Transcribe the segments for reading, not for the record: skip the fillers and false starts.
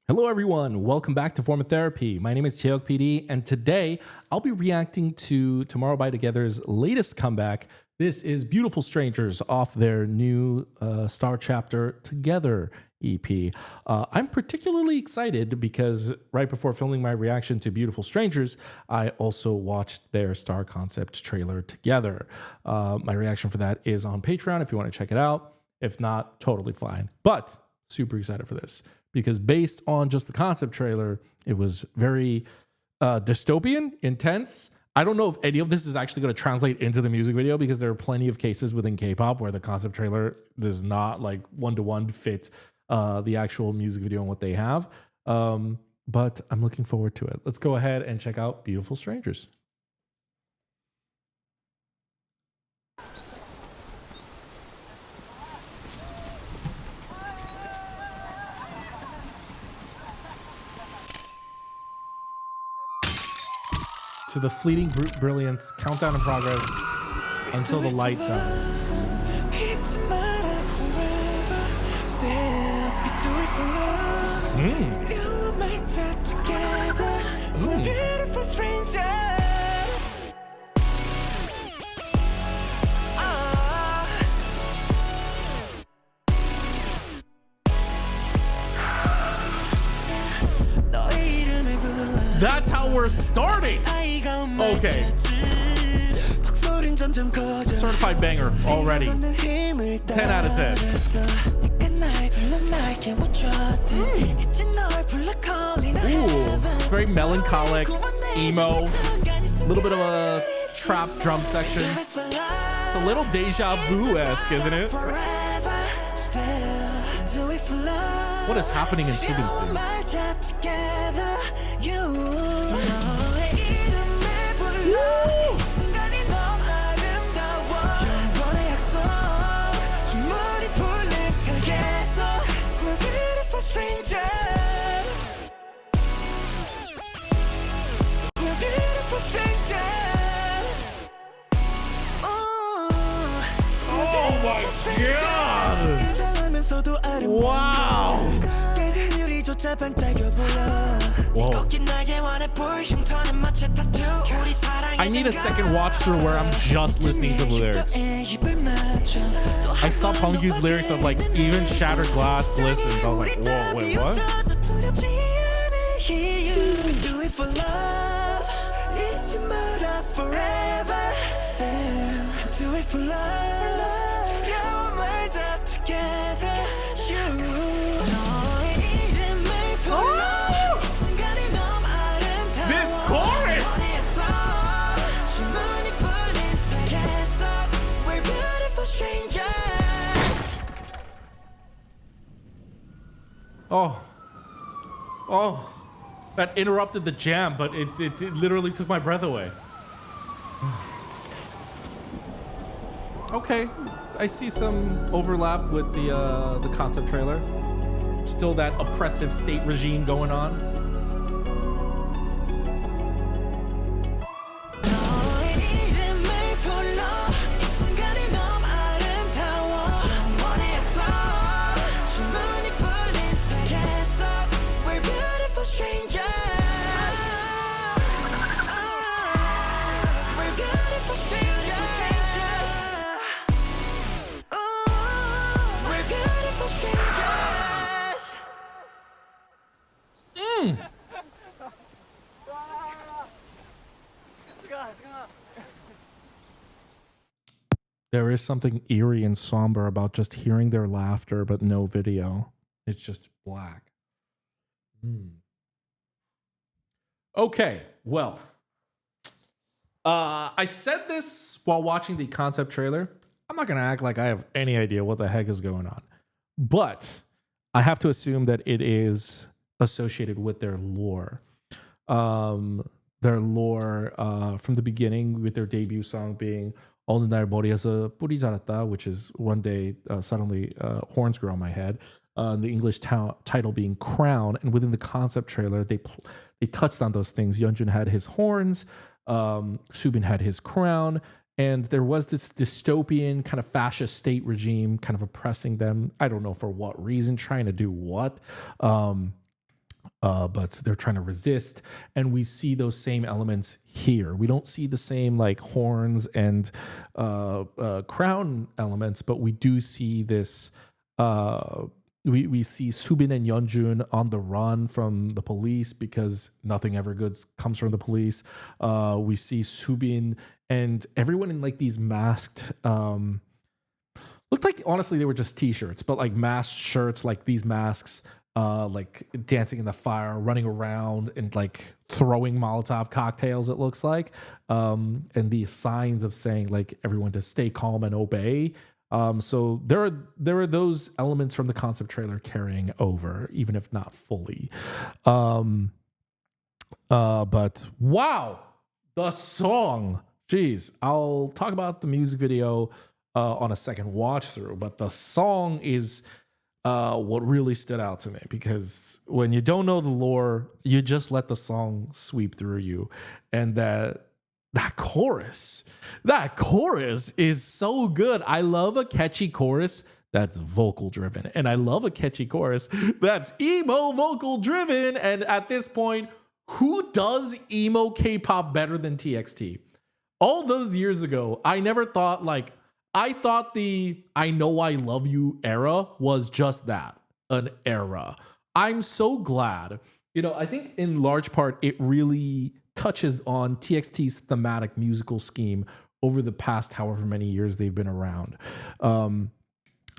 Hello, everyone. Welcome back to Form of Therapy. My name is Cheok PD, and today I'll be reacting to Tomorrow by Together's latest comeback. This is Beautiful Strangers off their new Star Chapter Together EP. I'm particularly excited because right before filming my reaction to Beautiful Strangers, I also watched their Star Concept trailer together. My reaction for that is on Patreon if you want to check it out. If not, totally fine. But super excited for this, because based on just the concept trailer, it was very dystopian, intense. I don't know if any of this is actually going to translate into the music video, because there are plenty of cases within K-pop where the concept trailer does not like one-to-one fit the actual music video and what they have. But I'm looking forward to it. Let's go ahead and check out Beautiful Strangers. To the fleeting brilliance, countdown in progress until the light dies. That's how we're starting. Okay. Certified banger already. 10 out of 10. Ooh, it's very melancholic, emo, a little bit of a trap drum section. It's a little deja vu-esque, isn't it? What is happening in Subinsu? Oh my God! Wow! Whoa. I need a second watch through where I'm just listening to the lyrics. I saw Pungky's lyrics of like even shattered glass listens. I was like, whoa, wait, what? Oh, that interrupted the jam, but it literally took my breath away. Okay, I see some overlap with the concept trailer. Still that oppressive state regime going on. There is something eerie and somber about just hearing their laughter, but no video. It's just black. Okay, well, I said this while watching the concept trailer. I'm not going to act like I have any idea what the heck is going on, but I have to assume that it is associated with their lore. From the beginning, with their debut song being 어느 날 머리에서 뿔이 자랐다, which is one day suddenly horns grow on my head. The English title being Crown, and within the concept trailer, they touched on those things. Yeonjun had his horns, Subin had his crown, and there was this dystopian kind of fascist state regime kind of oppressing them. I don't know for what reason, trying to do what. but they're trying to resist. And we see those same elements here. We don't see the same like horns and crown elements, but we do see this. We see Subin and Yeonjun on the run from the police because nothing ever good comes from the police. We see Subin and everyone in like these masked. Looked like honestly they were just t-shirts, but like masked shirts, like these masks, like dancing in the fire, running around and like throwing Molotov cocktails, it looks like. And these signs of saying like everyone to stay calm and obey. So there are those elements from the concept trailer carrying over, even if not fully. But wow, the song. Jeez, I'll talk about the music video on a second watch through, but the song is what really stood out to me, because when you don't know the lore, you just let the song sweep through you, and that chorus is so good. I love a catchy chorus that's vocal driven, and I love a catchy chorus that's emo vocal driven. And at this point, who does emo K-pop better than TXT? All those years ago, I never thought like, I thought the I Know I Love You era was just that, an era. I'm so glad. I think in large part, it really touches on TXT's thematic musical scheme over the past however many years they've been around.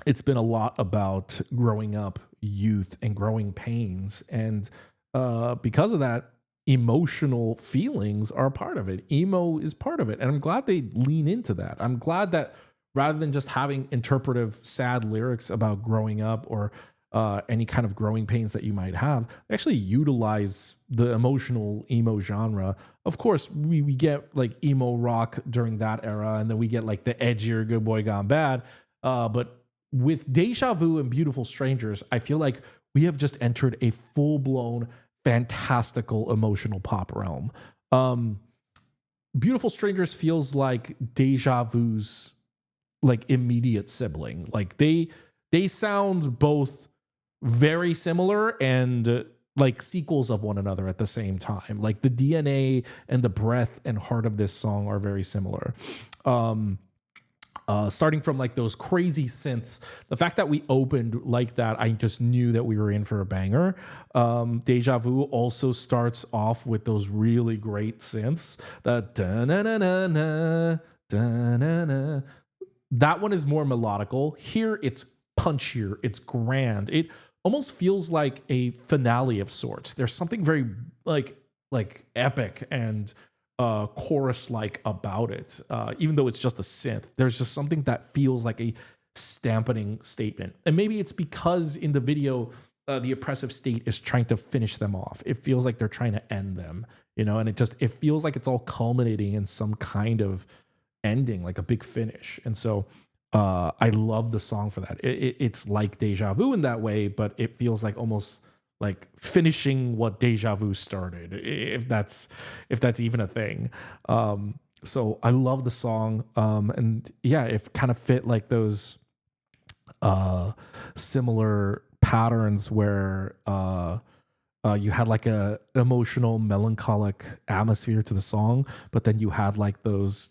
It's been a lot about growing up, youth, and growing pains. And because of that, emotional feelings are a part of it. Emo is part of it. And I'm glad they lean into that. I'm glad that rather than just having interpretive, sad lyrics about growing up or any kind of growing pains that you might have, they actually utilize the emotional emo genre. Of course, we get like emo rock during that era, and then we get like the edgier Good Boy Gone Bad. But with Deja Vu and Beautiful Strangers, I feel like we have just entered a full-blown, fantastical emotional pop realm. Beautiful Strangers feels like Deja Vu's like immediate sibling. Like they sound both very similar and like sequels of one another at the same time. Like the DNA and the breath and heart of this song are very similar. Starting from like those crazy synths, the fact that we opened like that, I just knew that we were in for a banger. Deja Vu also starts off with those really great synths. The da-na-na-na-na, da-na-na. That one is more melodical. Here it's punchier, it's grand. It almost feels like a finale of sorts. There's something very like epic and chorus like about it. Even though it's just a synth, there's just something that feels like a stamping statement. And maybe it's because in the video, the oppressive state is trying to finish them off. It feels like they're trying to end them, and it feels like it's all culminating in some kind of ending, like a big finish. And so I love the song for that. It's like Deja Vu in that way, but it feels like almost like finishing what Deja Vu started, if that's even a thing. So I love the song, and yeah, it kind of fit like those similar patterns where you had like a emotional, melancholic atmosphere to the song, but then you had like those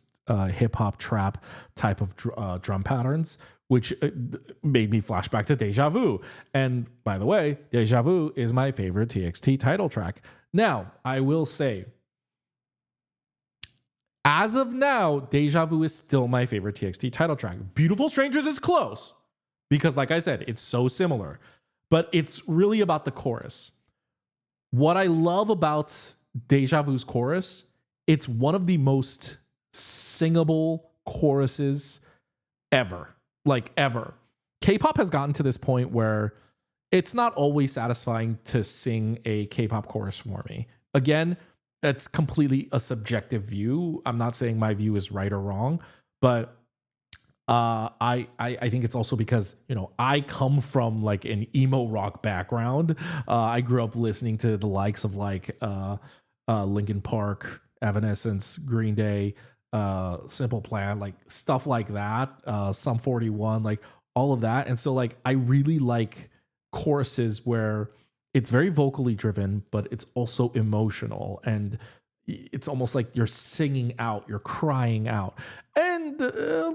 hip hop trap type of drum patterns, which made me flash back to Deja Vu. And by the way, Deja Vu is my favorite TXT title track. Now, I will say, as of now, Deja Vu is still my favorite TXT title track. Beautiful Strangers is close because, like I said, it's so similar, but it's really about the chorus. What I love about Deja Vu's chorus, it's one of the most singable choruses ever. Like ever. K-pop has gotten to this point where it's not always satisfying to sing a K-pop chorus for me. Again, it's completely a subjective view. I'm not saying my view is right or wrong, but I think it's also because, I come from like an emo rock background. I grew up listening to the likes of like Linkin Park, Evanescence, Green Day, Simple Plan, like stuff like that, Sum 41, like all of that. And so like I really like choruses where it's very vocally driven, but it's also emotional, and it's almost like you're singing out, you're crying out. And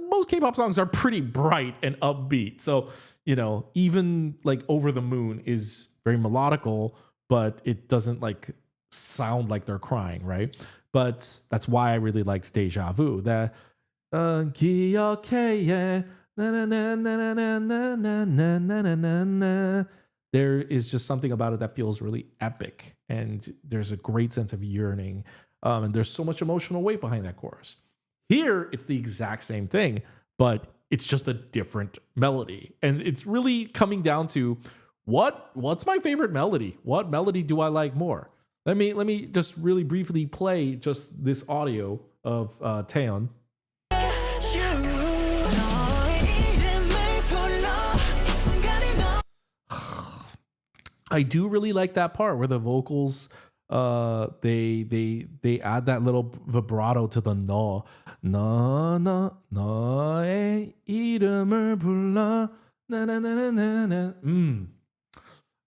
most K-pop songs are pretty bright and upbeat. So, even like Over the Moon is very melodical, but it doesn't like sound like they're crying, right? But that's why I really liked Deja Vu. That 기억해, na na na na na na na na na na na. There is just something about it that feels really epic, and there's a great sense of yearning, and there's so much emotional weight behind that chorus. Here, it's the exact same thing, but it's just a different melody, and it's really coming down to what's my favorite melody? What melody do I like more? Let me just really briefly play just this audio of Taeyeon. I do really like that part where the vocals they add that little vibrato to the no 너의 이름을 불러 na na na na na.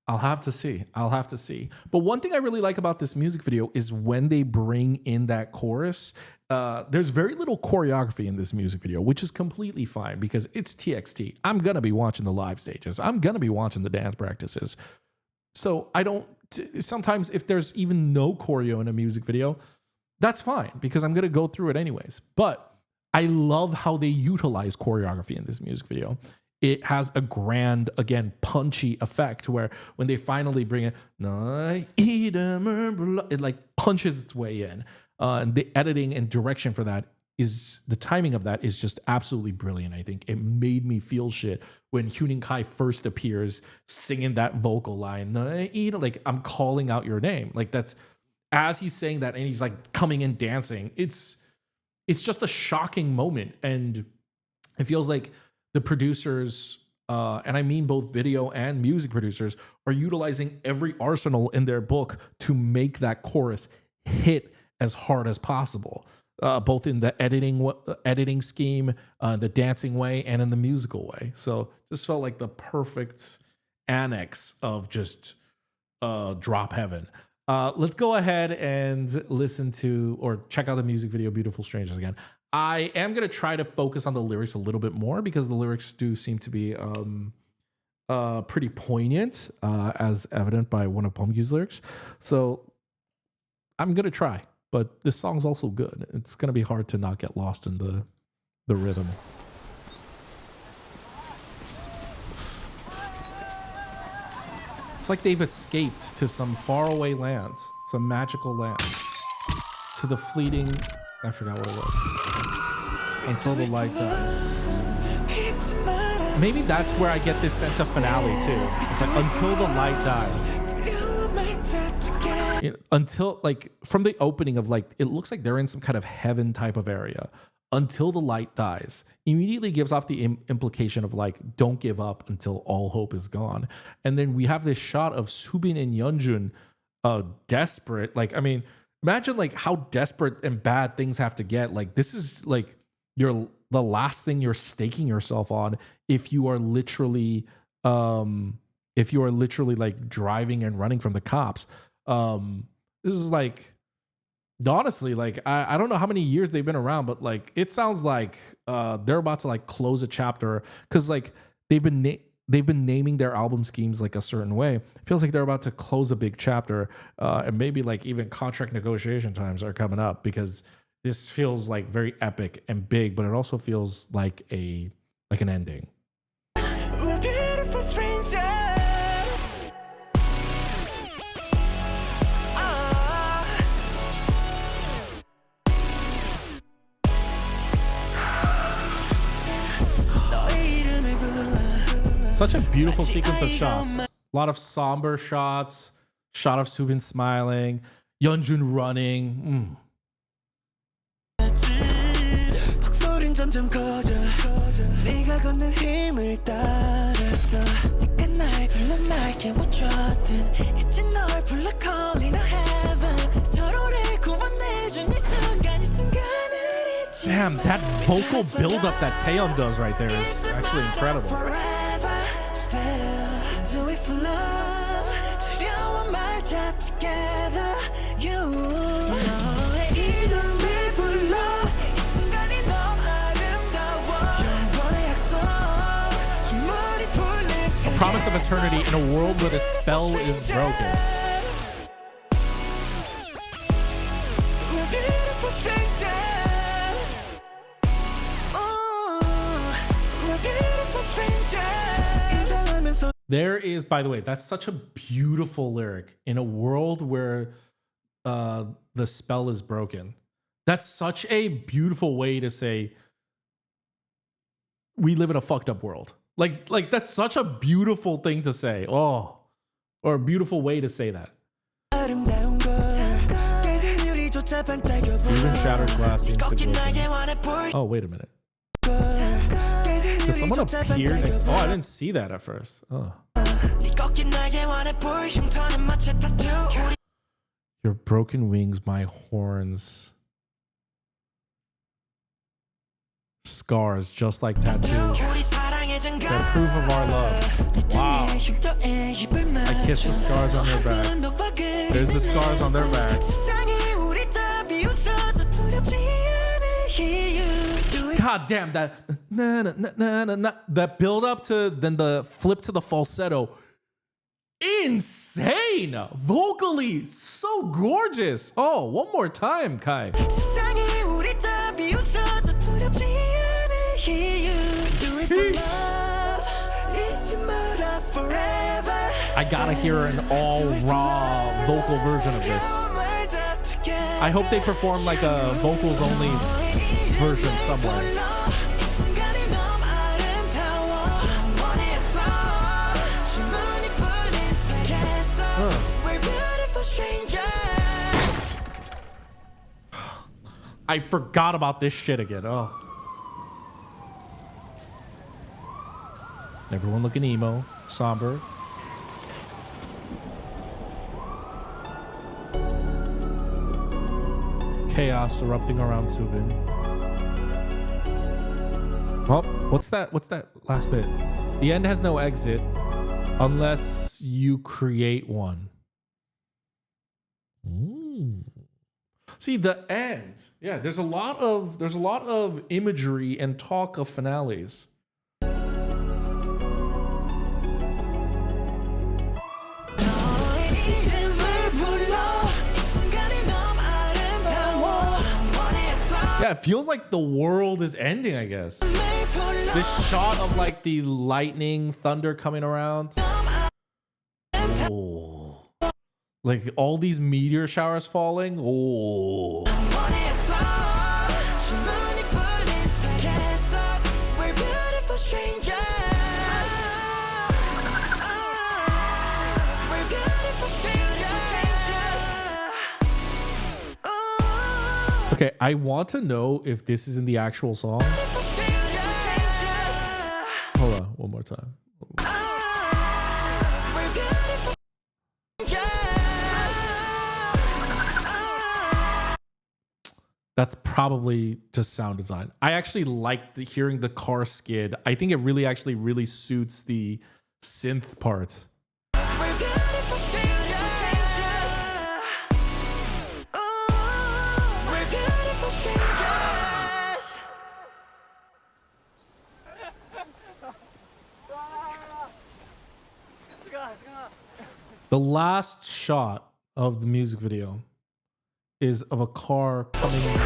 I'll have to see. But one thing I really like about this music video is when they bring in that chorus. There's very little choreography in this music video, which is completely fine because it's TXT. I'm gonna be watching the live stages. I'm gonna be watching the dance practices. So sometimes if there's even no choreo in a music video, that's fine because I'm going to go through it anyways. But I love how they utilize choreography in this music video. It has a grand, again, punchy effect where when they finally bring it, it like punches its way in. And the editing and direction for that the timing of that is just absolutely brilliant. I think it made me feel shit when Hyunin Kai first appears singing that vocal line, like I'm calling out your name. Like that's as he's saying that and he's like coming in dancing. It's just a shocking moment. And it feels like the producers, and I mean both video and music producers, are utilizing every arsenal in their book to make that chorus hit as hard as possible. Both in the editing scheme, the dancing way, and in the musical way. So just felt like the perfect annex of just drop heaven. Let's go ahead and listen to or check out the music video Beautiful Strangers again. I am going to try to focus on the lyrics a little bit more because the lyrics do seem to be pretty poignant, as evident by one of Pumkyu's lyrics. So I'm going to try. But this song's also good. It's going to be hard to not get lost in the rhythm. It's like they've escaped to some faraway land, some magical land, to the fleeting, I forgot what it was, until the light dies. Maybe that's where I get this sense of finale too. It's like until the light dies. Until like from the opening of like it looks like they're in some kind of heaven type of area until the light dies immediately gives off the implication of like don't give up until all hope is gone. And then we have this shot of Subin and Yeonjun desperate. Like I mean imagine like how desperate and bad things have to get. Like this is like the last thing you're staking yourself on if you are literally like driving and running from the cops. This is like honestly like I don't know how many years they've been around, but like it sounds like they're about to like close a chapter because like they've been naming their album schemes like a certain way. It feels like they're about to close a big chapter, and maybe like even contract negotiation times are coming up because this feels like very epic and big, but it also feels like an ending. We're beautiful strangers. Such a beautiful sequence of shots. A lot of somber shots. Shot of Subin smiling. Yeonjun running. Damn, that vocal buildup that Taeyeon does right there is actually incredible. together you 너의 이름을 불러 이 순간이 너무 아름다워 영원의 약속 주문이 풀린 A promise of eternity in a world where the spell is broken. We're beautiful strangers. We're beautiful strangers. There is, by the way, that's such a beautiful lyric. In a world where the spell is broken. That's such a beautiful way to say we live in a fucked up world. Like that's such a beautiful thing to say. Oh, or a beautiful way to say that. Even shattered glass seems to glisten. Oh, wait a minute. Does someone appear next? Oh, I didn't see that at first. Oh. Your broken wings, my horns. Scars just like tattoos. They're proof of our love. Wow. I kiss the scars on their back. There's the scars on their back. God damn, that na, na, na, na, na, na, that build up to then the flip to the falsetto. Insane! Vocally, so gorgeous. Oh, one more time, Kai. I gotta hear an all raw vocal version of this. I hope they perform like a vocals only version somewhere. I forgot about this shit again. Oh. Everyone looking emo, somber. Chaos erupting around Subin. Oh, what's that? What's that last bit? The end has no exit unless you create one. See, the end. Yeah, there's a lot of imagery and talk of finales. Yeah, it feels like the world is ending, I guess. This shot of like the lightning, thunder coming around. Oh. Like all these meteor showers falling. Oh. Okay, I want to know if this is in the actual song. Hold on, one more time. That's probably just sound design. I actually like hearing the car skid. I think it really suits the synth parts. The last shot of the music video is of a car coming,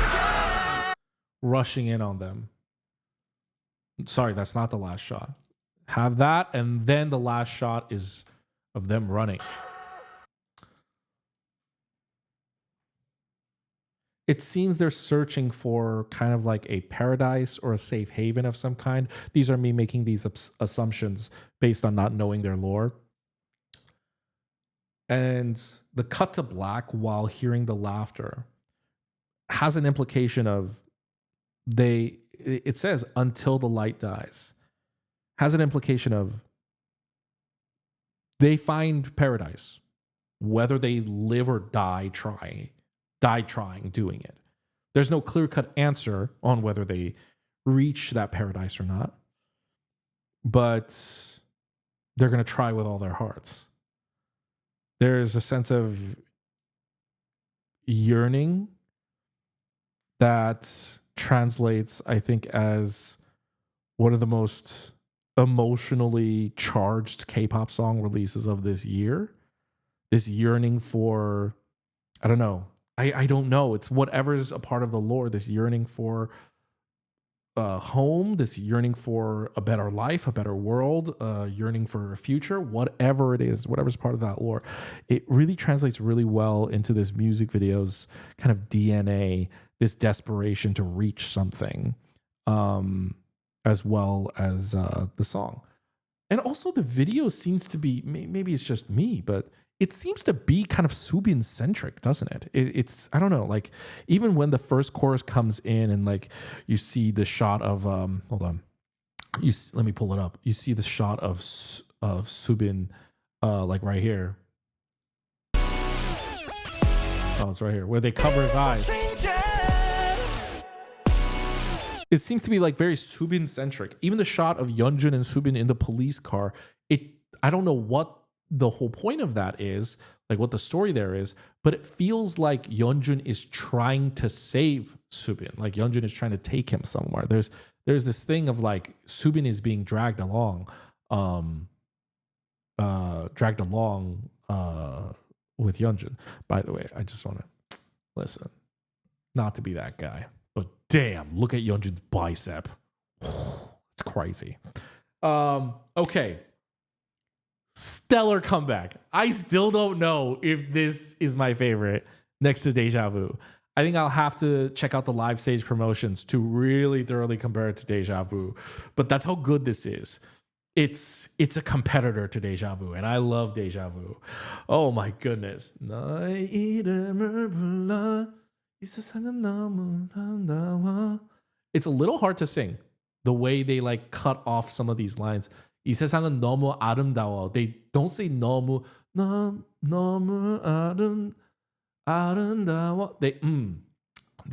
rushing in on them. Sorry, that's not the last shot. Have that, and then the last shot is of them running. It seems they're searching for kind of like a paradise or a safe haven of some kind. These are me making these assumptions based on not knowing their lore. And the cut to black while hearing the laughter has an implication of it says until the light dies, has an implication of they find paradise, whether they live or die trying doing it. There's no clear-cut answer on whether they reach that paradise or not, but they're going to try with all their hearts. There's a sense of yearning that translates, I think, as one of the most emotionally charged K-pop song releases of this year. This yearning for, I don't know. I don't know. It's whatever's a part of the lore. This yearning for home, this yearning for a better life, a better world, yearning for a future, whatever it is, whatever's part of that lore. It really translates really well into this music video's kind of DNA, this desperation to reach something, as well as the song. And also the video seems to be, maybe it's just me, but it seems to be kind of Subin centric, doesn't it? It's, I don't know, like even when the first chorus comes in and like you see the shot of, hold on, let me pull it up. You see the shot of Subin, like right here. Oh, it's right here where they cover his eyes. It seems to be like very Subin centric. Even the shot of Yeonjun and Subin in the police car, I don't know what the whole point of that is, like what the story there is, but it feels like Yeonjun is trying to save Subin. Like Yeonjun is trying to take him somewhere. There's this thing of like Subin is being dragged along with Yeonjun. By the way, I just want to listen, not to be that guy, but damn, look at Yeonjun's bicep. It's crazy. Okay. Stellar comeback. I still don't know if this is my favorite next to Deja Vu. I think I'll have to check out the live stage promotions to really thoroughly compare it to Deja Vu. But that's how good this is. It's a competitor to Deja Vu, and I love Deja Vu. Oh my goodness. It's a little hard to sing the way they like cut off some of these lines. 이 세상은 너무 아름다워. They don't say 너무 아름다워. They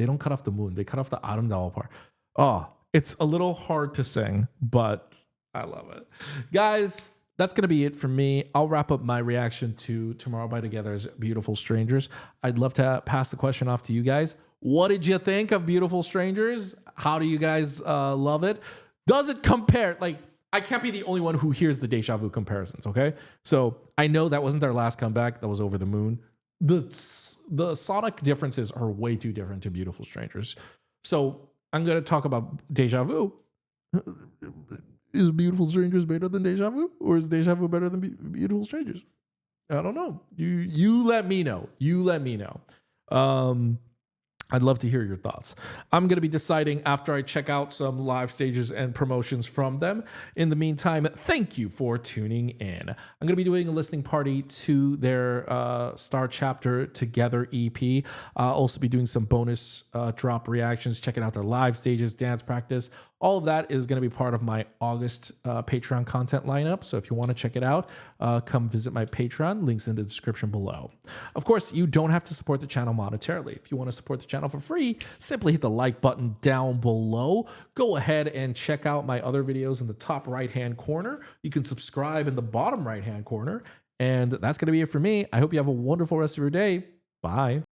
don't cut off the moon. They cut off the 아름다워 part. Oh, it's a little hard to sing, but I love it. Guys, that's going to be it for me. I'll wrap up my reaction to Tomorrow by Together's Beautiful Strangers. I'd love to pass the question off to you guys. What did you think of Beautiful Strangers? How do you guys love it? Does it compare? Like, I can't be the only one who hears the Deja Vu comparisons, okay? So I know that wasn't their last comeback. That was Over the Moon. The sonic differences are way too different to Beautiful Strangers. So I'm going to talk about Deja Vu. Is Beautiful Strangers better than Deja Vu? Or is Deja Vu better than Beautiful Strangers? I don't know. You let me know. You let me know. I'd love to hear your thoughts. I'm going to be deciding after I check out some live stages and promotions from them. In the meantime, thank you for tuning in. I'm going to be doing a listening party to their Star Chapter Together EP. I'll also be doing some bonus drop reactions, checking out their live stages, dance practice. All of that is going to be part of my August Patreon content lineup. So if you want to check it out, come visit my Patreon. Links in the description below. Of course, you don't have to support the channel monetarily. If you want to support the channel for free, simply hit the like button down below. Go ahead and check out my other videos in the top right-hand corner. You can subscribe in the bottom right-hand corner. And that's going to be it for me. I hope you have a wonderful rest of your day. Bye.